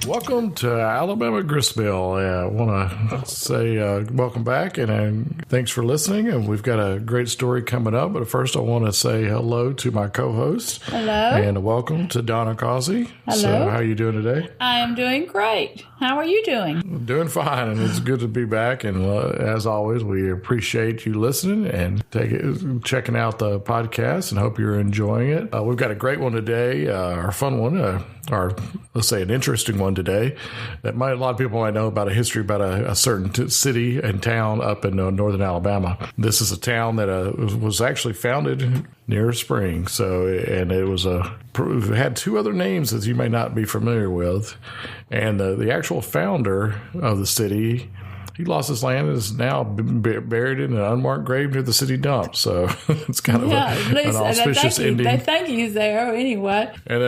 Welcome to Alabama Gristmill. I want to say welcome back and thanks for listening. And we've got a great story coming up. But first, I want to say hello to my co-host. Hello. And welcome to Donna Causey. Hello. So, how are you doing today? I am doing great. How are you doing? Doing fine, and it's good to be back. And as always, we appreciate you listening and checking out the podcast, and hope you're enjoying it. We've got a great one today, our fun one, or let's say an interesting one today. That a lot of people might know about a history about a certain city and town up in northern Alabama. This is a town that was actually founded near a spring. So, and it had two other names that you may not be familiar with. And the actual founder of the city, he lost his land and is now buried in an unmarked grave near the city dump. So it's kind of an auspicious ending. They think he's there anyway. And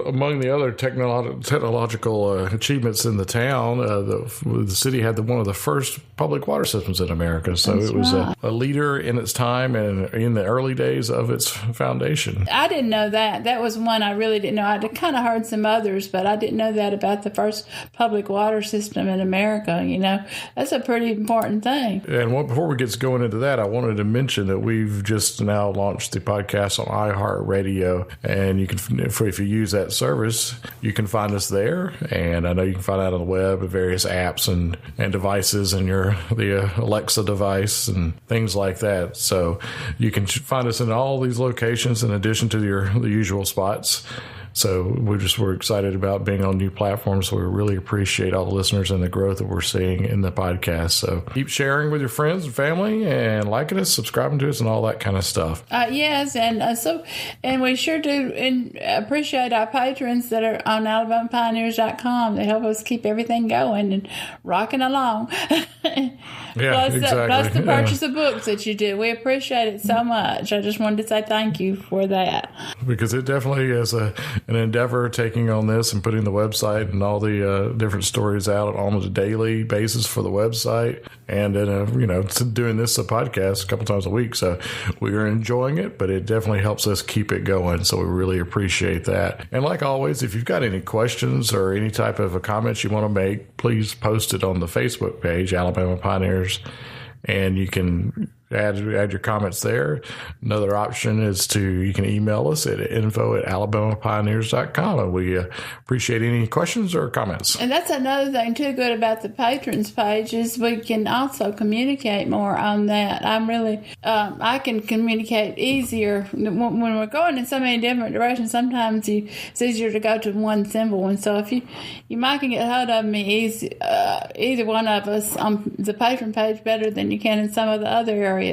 among the other technological achievements in the town, the city had one of the first public water systems in America. So it was a leader in its time and in the early days of its foundation. I didn't know that. That was one I really didn't know. I kind of heard some others, but I didn't know that about the first public water system in America, you know. That's a pretty important thing. And before we get going into that, I wanted to mention that we've just now launched the podcast on iHeartRadio, and you can, if you use that service, you can find us there. And I know you can find out on the web at various apps and devices and the Alexa device and things like that. So you can find us in all these locations in addition to the usual spots. So we're excited about being on new platforms. So we really appreciate all the listeners and the growth that we're seeing in the podcast. So keep sharing with your friends and family and liking us, subscribing to us, and all that kind of stuff. Yes, and we sure do appreciate our patrons that are on AlabamaPioneers.com. They help us keep everything going and rocking along. Exactly. Plus the purchase of books that you do. We appreciate it so much. I just wanted to say thank you for that. Because it definitely is an endeavor taking on this and putting the website and all the different stories out on almost a daily basis for the website, and then doing this a podcast a couple times a week. So we are enjoying it, but it definitely helps us keep it going. So we really appreciate that. And like always, if you've got any questions or any type of a comments you want to make, please post it on the Facebook page, Alabama Pioneers, and you can add your comments there. Another option is you can email us at info@alabamapioneers.com, and we appreciate any questions or comments. And that's another thing too good about the patrons page is we can also communicate more on that. I can communicate easier when we're going in so many different directions. Sometimes it's easier to go to one symbol, and so if you might can get hold of me either one of us on the patron page better than you can in some of the other areas.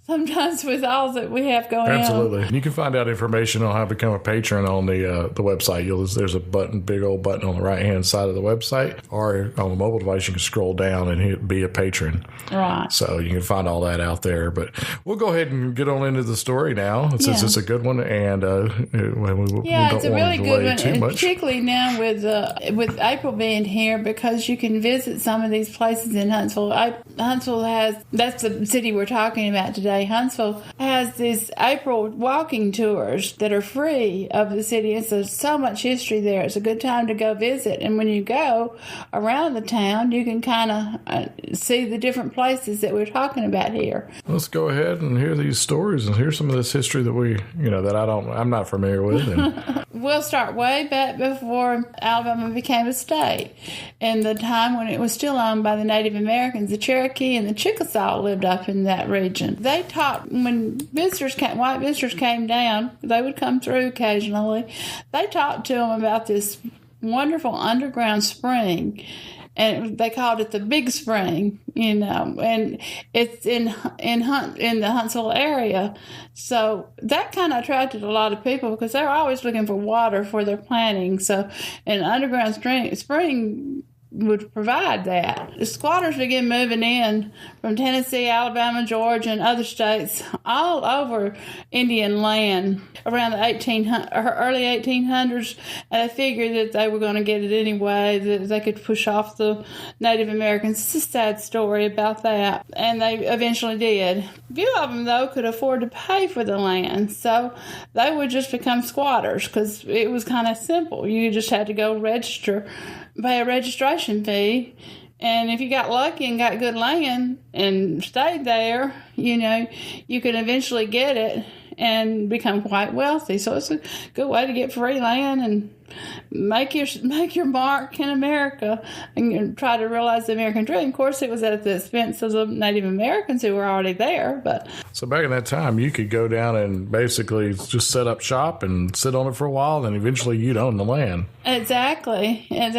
Sometimes with all that we have going on. Absolutely. You can find out information on how to become a patron on the website. There's a big old button on the right-hand side of the website, or on the mobile device, you can scroll down and hit Be a Patron. Right. So you can find all that out there. But we'll go ahead and get on into the story now, since it's a good one, and it's a really good one, and particularly now with April being here, because you can visit some of these places in Huntsville. That's the city we're talking about today. Huntsville has these April walking tours that are free of the city. And so there's so much history there. It's a good time to go visit. And when you go around the town, you can kind of see the different places that we're talking about here. Let's go ahead and hear these stories and hear some of this history that I'm not familiar with. And we'll start way back before Alabama became a state. In the time when it was still owned by the Native Americans, the Cherokee and the Chickasaw lived up in that region. They taught, when white visitors came down, they would come through occasionally. They talked to them about this wonderful underground spring, and they called it the Big Spring, and it's in the Huntsville area. So that kind of attracted a lot of people because they're always looking for water for their planting. So an underground spring would provide that. The squatters began moving in from Tennessee, Alabama, Georgia, and other states all over Indian land around the early 1800s, and they figured that they were going to get it anyway, that they could push off the Native Americans. It's a sad story about that, and they eventually did. Few of them, though, could afford to pay for the land, so they would just become squatters because it was kind of simple. You just had to go register, pay a registration fee, and if you got lucky and got good land and stayed there, you could eventually get it and become quite wealthy. So it's a good way to get free land and make your mark in America and try to realize the American dream. Of course, it was at the expense of the Native Americans who were already there. But so back in that time, you could go down and basically just set up shop and sit on it for a while, and eventually you'd own the land. Exactly, and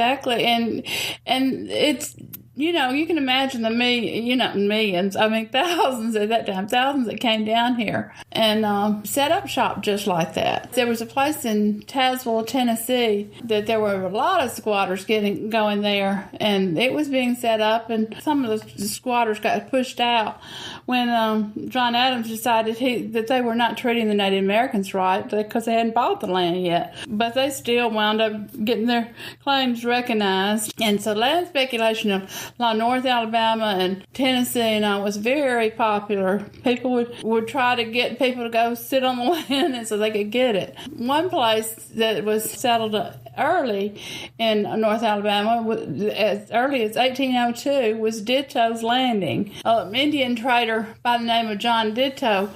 it's. You can imagine the millions, thousands at that time, thousands that came down here and set up shop just like that. There was a place in Tazewell, Tennessee, that there were a lot of squatters going there, and it was being set up, and some of the squatters got pushed out when John Adams decided that they were not treating the Native Americans right because they hadn't bought the land yet. But they still wound up getting their claims recognized. And so land speculation along North Alabama and Tennessee was very popular. People would try to get people to go sit on the land and so they could get it. One place that was settled early in North Alabama, as early as 1802, was Ditto's Landing. An Indian trader by the name of John Ditto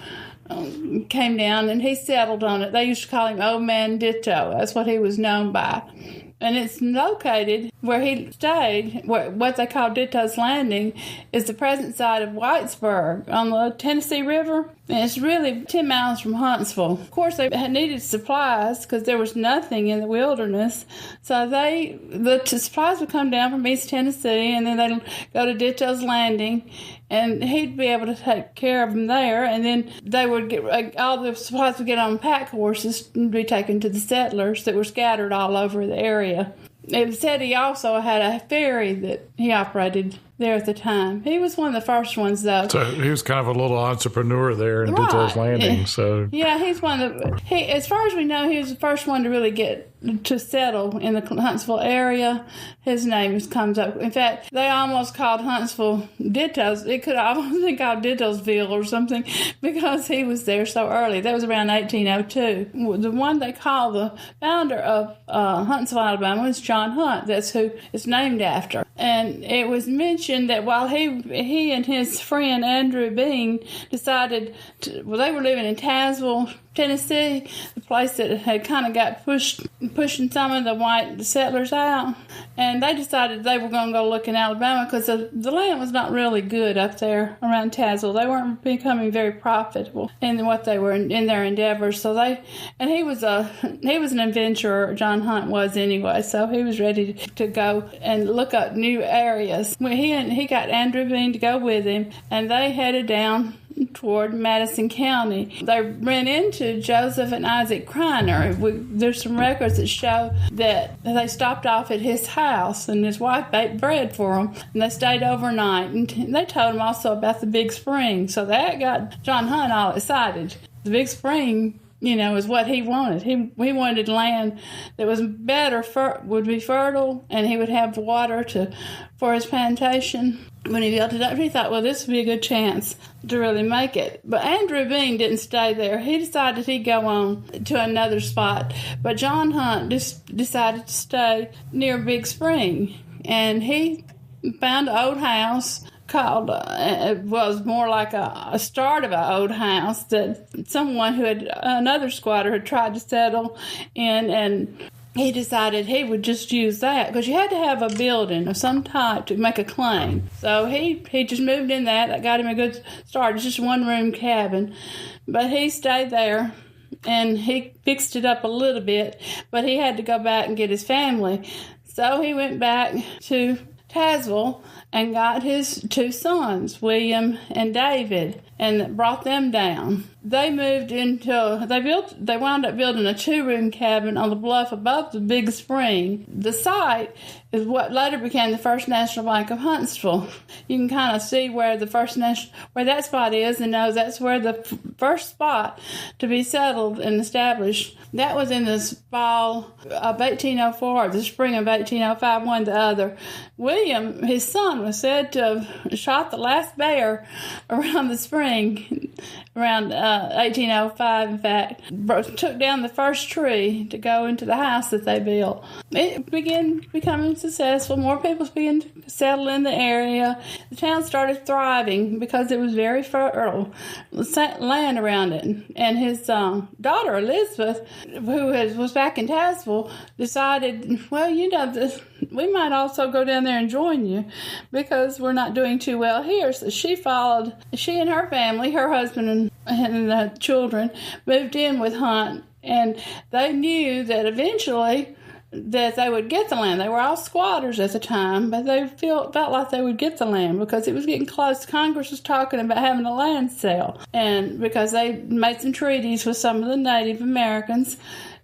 came down and he settled on it. They used to call him Old Man Ditto. That's what he was known by. And it's located where he stayed, what they call Ditto's Landing, is the present site of Whitesburg on the Tennessee River. And it's really 10 miles from Huntsville. Of course, they had needed supplies because there was nothing in the wilderness. So the supplies would come down from East Tennessee, and then they'd go to Ditto's Landing, and he'd be able to take care of them there. And then they would get all the supplies would get on pack horses and be taken to the settlers that were scattered all over the area. It said he also had a ferry that he operated there at the time. He was one of the first ones, though. So he was kind of a little entrepreneur there in Ditto's Landing. So yeah, he's one of the. As far as we know, he was the first one to really get to settle in the Huntsville area. His name comes up. In fact, they almost called Huntsville Ditto's. It could almost been called Dittosville or something because he was there so early. That was around 1802. The one they call the founder of Huntsville, Alabama, was John Hunt. That's who it's named after. And it was mentioned that while he and his friend Andrew Bean decided they were living in Tazewell, Tennessee, the place that had kind of got pushing some of the white settlers out, and they decided they were going to go look in Alabama because the land was not really good up there around Tazewell. They weren't becoming very profitable in what they were in their endeavors. So he was an adventurer. John Hunt was anyway, so he was ready to go and look up new areas. He got Andrew Bean to go with him, and they headed down toward Madison County. They ran into Joseph and Isaac Kreiner. There's some records that show that they stopped off at his house, and his wife baked bread for them, and they stayed overnight. And they told him also about the Big Spring, so that got John Hunt all excited. The Big Spring, is what he wanted. He wanted land that was better, would be fertile, and he would have water for his plantation. When he built it up, he thought, well, this would be a good chance to really make it. But Andrew Bean didn't stay there. He decided he'd go on to another spot. But John Hunt just decided to stay near Big Spring. And he found an old house called, it was more like a start of an old house that another squatter had tried to settle in, and he decided he would just use that because you had to have a building of some type to make a claim. So he just moved in that got him a good start. It's just a one-room cabin. But he stayed there, and he fixed it up a little bit, but he had to go back and get his family. So he went back to Tazewell and got his two sons, William and David, and brought them down. they wound up building a 2-room cabin on the bluff above the big spring. The site is what later became the First National Bank of Huntsville. You can kind of see where where that spot is, and know that's where the first spot to be settled and established. That was in the fall of 1804, the spring of 1805, one to the other. William, his son, was said to have shot the last bear around the spring, around 1805, in fact. Took down the first tree to go into the house that they built. It began becoming successful. More people began to settle in the area. The town started thriving because it was very fertile land around it. And his daughter, Elizabeth, who was back in Tazewell, decided, well, we might also go down there and join you because we're not doing too well here. So she and her family, her husband and the children, moved in with Hunt, and they knew that eventually that they would get the land. They were all squatters at the time, but they felt like they would get the land because it was getting close. Congress was talking about having a land sale, and because they made some treaties with some of the Native Americans.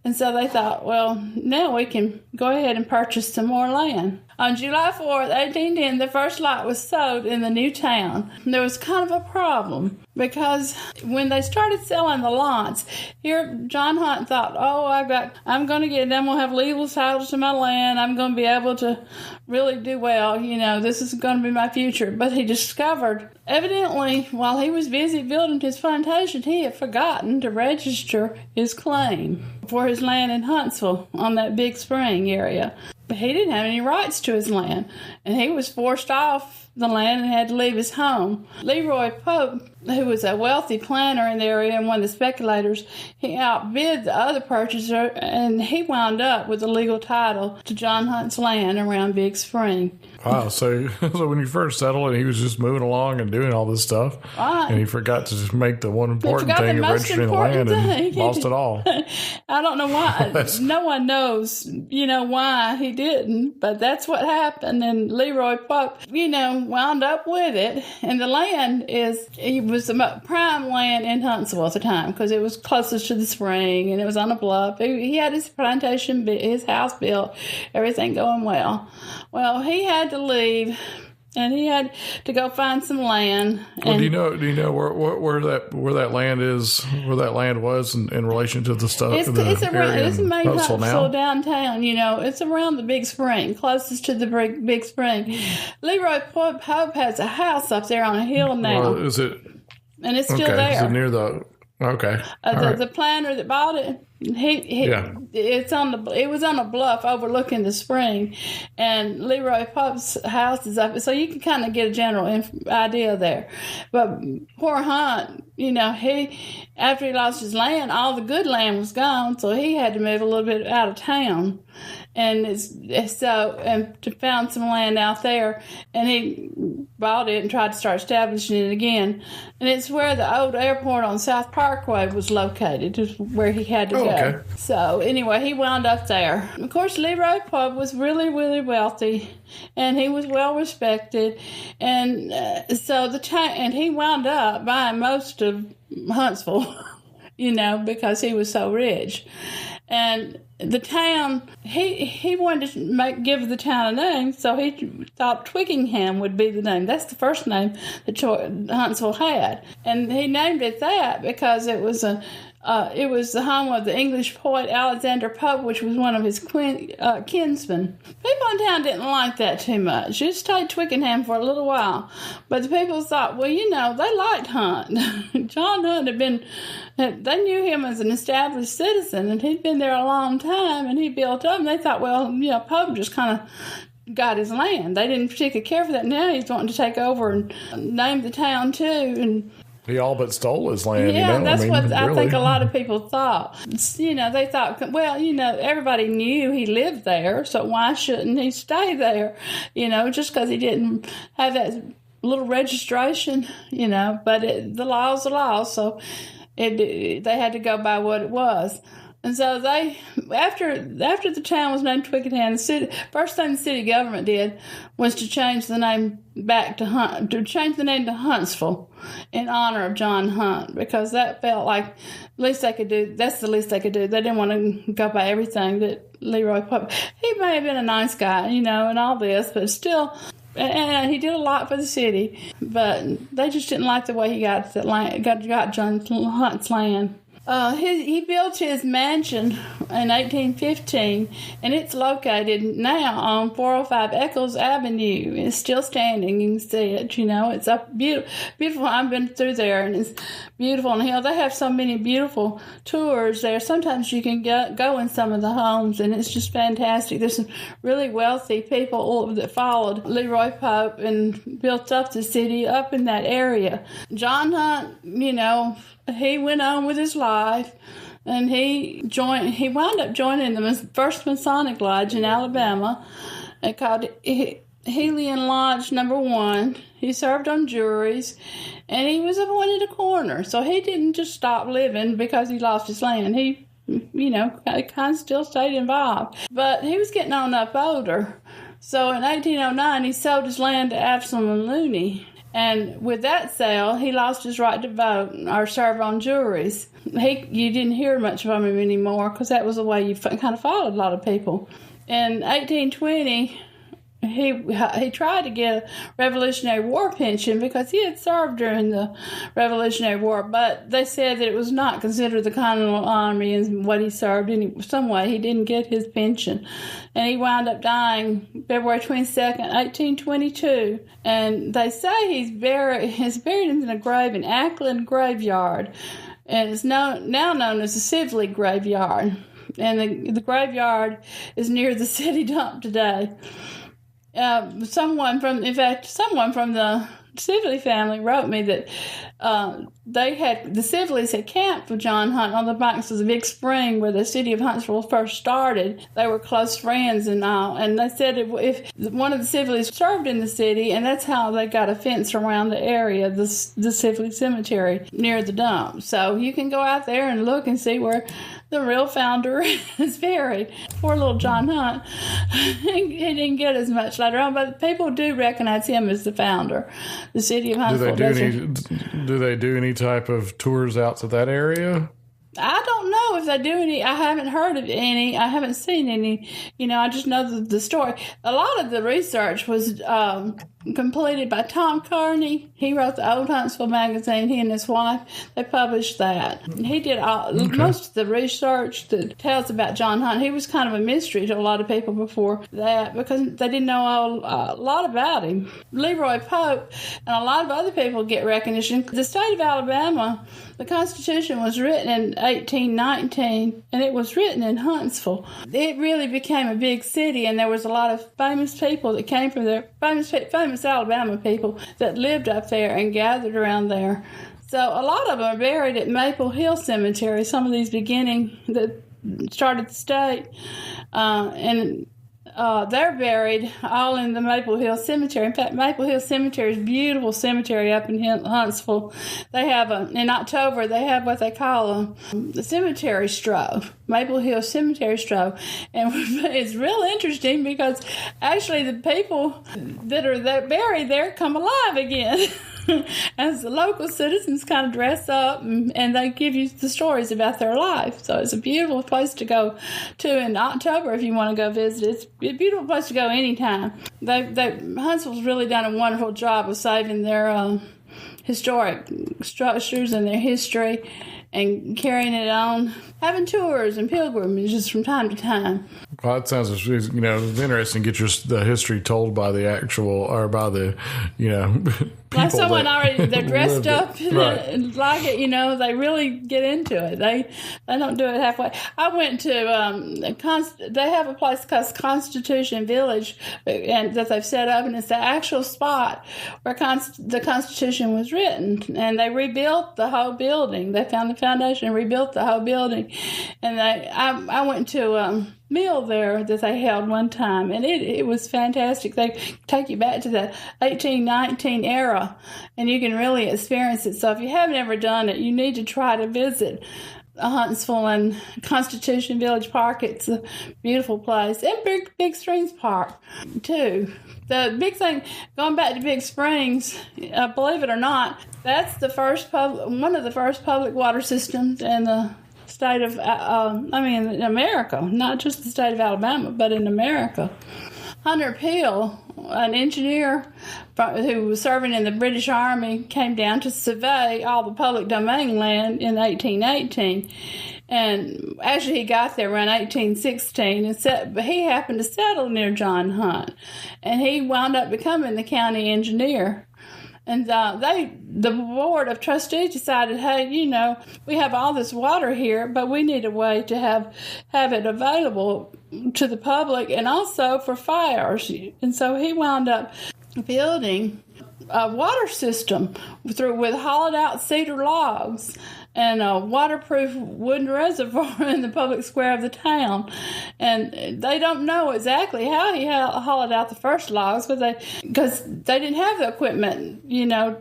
And so they thought, well, now we can go ahead and purchase some more land. On July 4th, 1810, the first lot was sold in the new town. There was kind of a problem because when they started selling the lots, here John Hunt thought, I'm going to have legal title to my land. I'm going to be able to really do well. This is going to be my future. But he discovered, evidently, while he was busy building his plantation, he had forgotten to register his claim for his land in Huntsville on that Big Spring area. But he didn't have any rights to his land, and he was forced off the land and had to leave his home. Leroy Pope, who was a wealthy planter in the area and one of the speculators, he outbid the other purchaser, and he wound up with a legal title to John Hunt's land around Big Spring. Wow, so when you first settled and he was just moving along and doing all this stuff, right, and he forgot to just make the one important thing of registering the land and lost it all. I don't know why. No one knows, why he didn't, but that's what happened. And Leroy Pope, wound up with it. And the land was the prime land in Huntsville at the time because it was closest to the spring and it was on a bluff. He had his plantation, his house built, everything going well. Well, he had to leave, and he had to go find some land. Well, do you know where that land is? Where that land was in relation to the stuff? It's the main Huntsville downtown. It's around the Big Spring, closest to the Big Spring. Leroy Pope has a house up there on a hill now. Well, is it? And it's still there. Is it near the? Okay. The planter that bought it, it was on a bluff overlooking the spring, and Leroy Pope's house is up, so you can kind of get a general idea there. But poor Hunt, after he lost his land, all the good land was gone, so he had to move a little bit out of town. And to found some land out there, and he bought it and tried to start establishing it again. And it's where the old airport on South Parkway was located, is where he had to go. Okay. So anyway, he wound up there. Of course, Leroy Pope was really, really wealthy, and he was well respected, and and he wound up buying most of Huntsville, because he was so rich. And the town, he wanted to give the town a name, so he thought Twickenham would be the name. That's the first name that Huntsville had. And he named it that because it was the home of the English poet Alexander Pope, which was one of his kinsmen. People in town didn't like that too much. It stayed Twickenham for a little while. But the people thought, well, they liked Hunt. John Hunt they knew him as an established citizen, and he'd been there a long time, and he built up, and they thought, well, Pope just kind of got his land. They didn't particularly care for that. Now he's wanting to take over and name the town too, and he all but stole his land. Yeah, that's what I think a lot of people thought. They thought, well, everybody knew he lived there, so why shouldn't he stay there? Just because he didn't have that little registration, but the law's the law, so they had to go by what it was. And so they, after the town was named Twickenham, first thing the city government did was to change the name to Huntsville in honor of John Hunt, because that felt like that's the least they could do. They didn't want to go by everything that Leroy Pope. He may have been a nice guy, and all this, but still. And he did a lot for the city, but they just didn't like the way he got John Hunt's land. He built his mansion in 1815, and it's located now on 405 Eccles Avenue. It's still standing. You can see it. It's up beautiful. I've been through there, and it's beautiful. And they have so many beautiful tours there. Sometimes you can go in some of the homes, and it's just fantastic. There's some really wealthy people that followed Leroy Pope and built up the city up in that area. John Hunt, he went on with his life, and he wound up joining the first Masonic Lodge in Alabama, called Helian Lodge No. 1. He served on juries, and he was appointed a coroner. So he didn't just stop living because he lost his land. He, kind of still stayed involved. But he was getting on up older. So in 1809, he sold his land to Absalom and Looney. And with that sale, he lost his right to vote or serve on juries. You didn't hear much from him anymore, because that was the way you kind of followed a lot of people. In 1820, he tried to get a Revolutionary War pension because he had served during the Revolutionary War, but they said that it was not considered the Continental Army and what he served in some way. He didn't get his pension, and he wound up dying February 22nd, 1822. And they say he's buried in a grave in Ackland Graveyard, and it's now known as the Sibley Graveyard. And the graveyard is near the city dump today. Someone from the Sibley family wrote me that the Sibleys had camped with John Hunt on the banks of the big spring where the city of Huntsville first started. They were close friends and all, and they said if one of the Sibleys served in the city, and that's how they got a fence around the area, the Sibley Cemetery near the dump. So you can go out there and look and see where the real founder is buried. Poor little John Hunt. He didn't get as much later on, but people do recognize him as the founder. The city of Huntsville. Do they do any type of tours out to that area? I don't know if they do any. I haven't heard of any. I haven't seen any. I just know the story. A lot of the research was completed by Tom Kearney. He wrote the Old Huntsville magazine. He and his wife, they published that. He did most of the research that tells about John Hunt. He was kind of a mystery to a lot of people before that because they didn't know a lot about him. Leroy Pope and a lot of other people get recognition. The state of Alabama, the Constitution was written in 1819, and it was written in Huntsville. It really became a big city, and there was a lot of famous people that came from there, famous Alabama people that lived up there and gathered around there. So a lot of them are buried at Maple Hill Cemetery, some of these beginning that started the state, and they're buried all in the Maple Hill Cemetery. In fact, Maple Hill Cemetery is a beautiful cemetery up in Huntsville. They have in October, they have what they call the cemetery stroke, Maple Hill Cemetery stroke. And it's real interesting because actually the people that are buried there come alive again. As the local citizens kind of dress up and they give you the stories about their life. So it's a beautiful place to go to in October if you want to go visit. It's a beautiful place to go anytime. Huntsville's really done a wonderful job of saving their historic structures and their history and carrying it on, having tours and pilgrimages from time to time. Well, that sounds, it's interesting to get the history told by the actual, or by the, like someone already, they're dressed up right. like it, they really get into it. They don't do it halfway. I went to, they have a place called Constitution Village and that they've set up, and it's the actual spot where the Constitution was written, and they rebuilt the whole building. They found the foundation and rebuilt the whole building. And I went to a meal there that they held one time, and it was fantastic. They take you back to the 1819 era, and you can really experience it. So if you haven't ever done it, you need to try to visit Huntsville and Constitution Village Park. It's a beautiful place. And Big Springs Park, too. The big thing, going back to Big Springs, believe it or not, that's the first one of the first public water systems in the state of, in America, not just the state of Alabama, but in America. Hunter Peel, an engineer who was serving in the British Army, came down to survey all the public domain land in 1818. And actually, he got there around 1816, but he happened to settle near John Hunt, and he wound up becoming the county engineer. And the board of trustees decided, hey, we have all this water here, but we need a way to have it available to the public and also for fires. And so he wound up building a water system with hollowed out cedar logs and a waterproof wooden reservoir in the public square of the town. And they don't know exactly how he hollowed out the first logs, because they didn't have the equipment,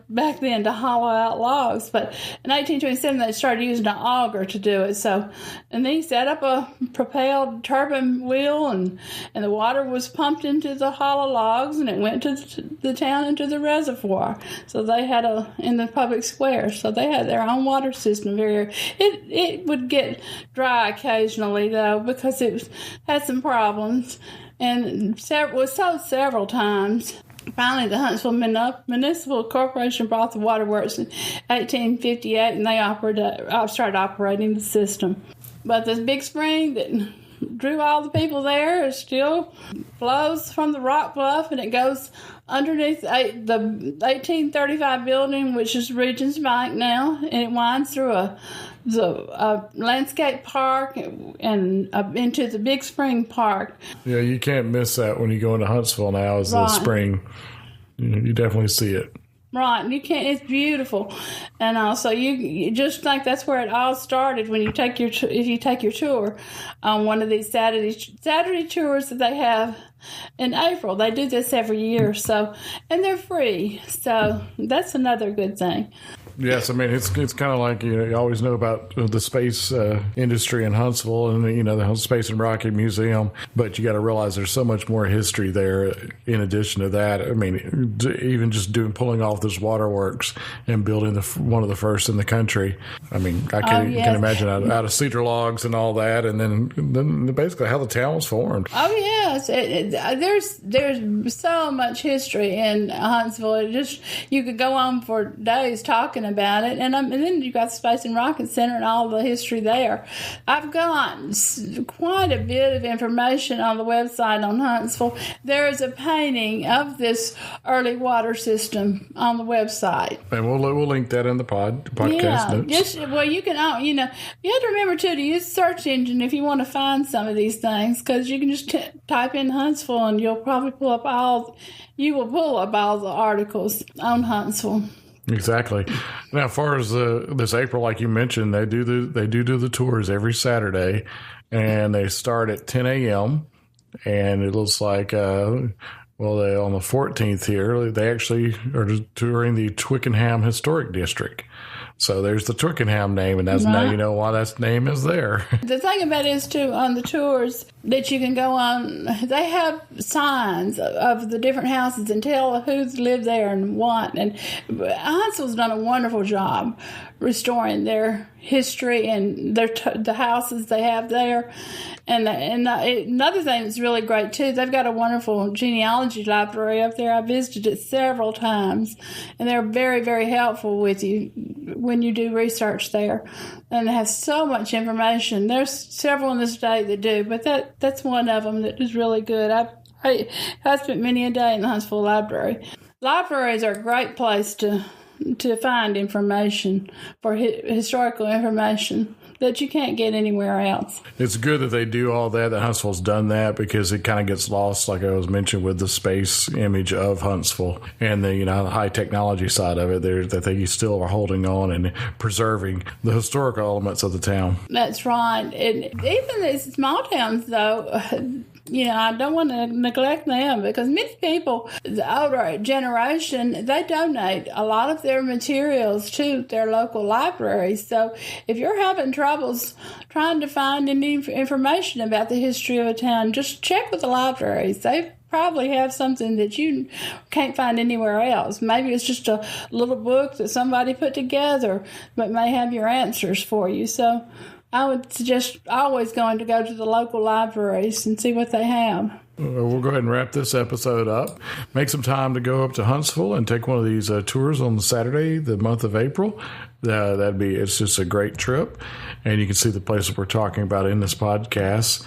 back then to hollow out logs. But in 1827, they started using an auger to do it. And then he set up a propelled turbine wheel, and the water was pumped into the hollow logs, and it went to the town into the reservoir. So they had in the public square. So they had their own water system. It would get dry occasionally, though, because it had some problems, and was sold several times. Finally, the Huntsville Municipal Corporation bought the waterworks in 1858, and they started operating the system. But the big spring that drew all the people there, it still flows from the rock bluff, and it goes underneath the 1835 building, which is Regions Bank now, and it winds through a landscape park and into the Big Spring Park. Yeah, you can't miss that when you go into Huntsville now. Is the spring, you definitely see it. Right, you can't. It's beautiful, and also you just think that's where it all started when you take your tour on one of these Saturday tours that they have in April. They do this every year, and they're free, so that's another good thing. Yes, it's kind of like you always know about the space industry in Huntsville and the Space and Rocket Museum, but you got to realize there's so much more history there. In addition to that, even just pulling off this waterworks and building one of the first in the country. I can imagine out of cedar logs and all that, and then basically how the town was formed. Oh yes, there's so much history in Huntsville. You could go on for days talking about it, and then you got the Space and Rocket Center and all the history there. I've got quite a bit of information on the website on Huntsville. There is a painting of this early water system on the website, and we'll link that in the podcast notes. You can, you have to remember too to use the search engine if you want to find some of these things, because you can just type in Huntsville and you'll probably pull up all the articles on Huntsville. Exactly. Now, as far as this April, like you mentioned, they do the tours every Saturday, and they start at 10 a.m. And it looks like, on the 14th here, they actually are touring the Twickenham Historic District. So there's the Twickenham name, and now you know why that name is there. The thing about it is, too, on the tours that you can go on, they have signs of the different houses and tell who's lived there and what. And Huntsville's done a wonderful job restoring their history and the houses they have there. And another thing that's really great, too, they've got a wonderful genealogy library up there. I visited it several times, and they're very, very helpful with you when you do research there. And they have so much information. There's several in the state that do, but that's one of them that is really good. I spent many a day in the Huntsville Library. Libraries are a great place to find information for historical information that you can't get anywhere else. It's good that they do all that Huntsville's done that, because it kind of gets lost, like I was mentioning, with the space image of Huntsville and the high technology side of it. That they still are holding on and preserving the historical elements of the town. That's right. And even these small towns, though, I don't want to neglect them, because many people, the older generation, they donate a lot of their materials to their local libraries. So if you're having troubles trying to find any information about the history of a town, just check with the libraries. They probably have something that you can't find anywhere else. Maybe it's just a little book that somebody put together, but may have your answers for you. So I would suggest always going to go to the local libraries and see what they have. We'll go ahead and wrap this episode up. Make some time to go up to Huntsville and take one of these tours on Saturday, the month of April. It's just a great trip. And you can see the places we're talking about in this podcast.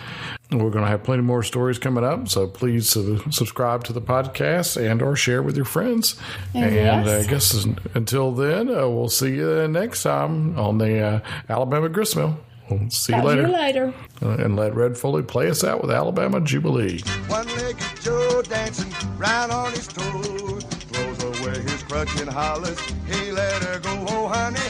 We're going to have plenty more stories coming up, so please subscribe to the podcast and or share with your friends. And I guess until then, we'll see you next time on the Alabama Gristmill. We'll see you later. And let Red Foley play us out with Alabama Jubilee. One-legged Joe dancing round on his toes, throws away his crutch and hollers, hey, let her go, oh honey.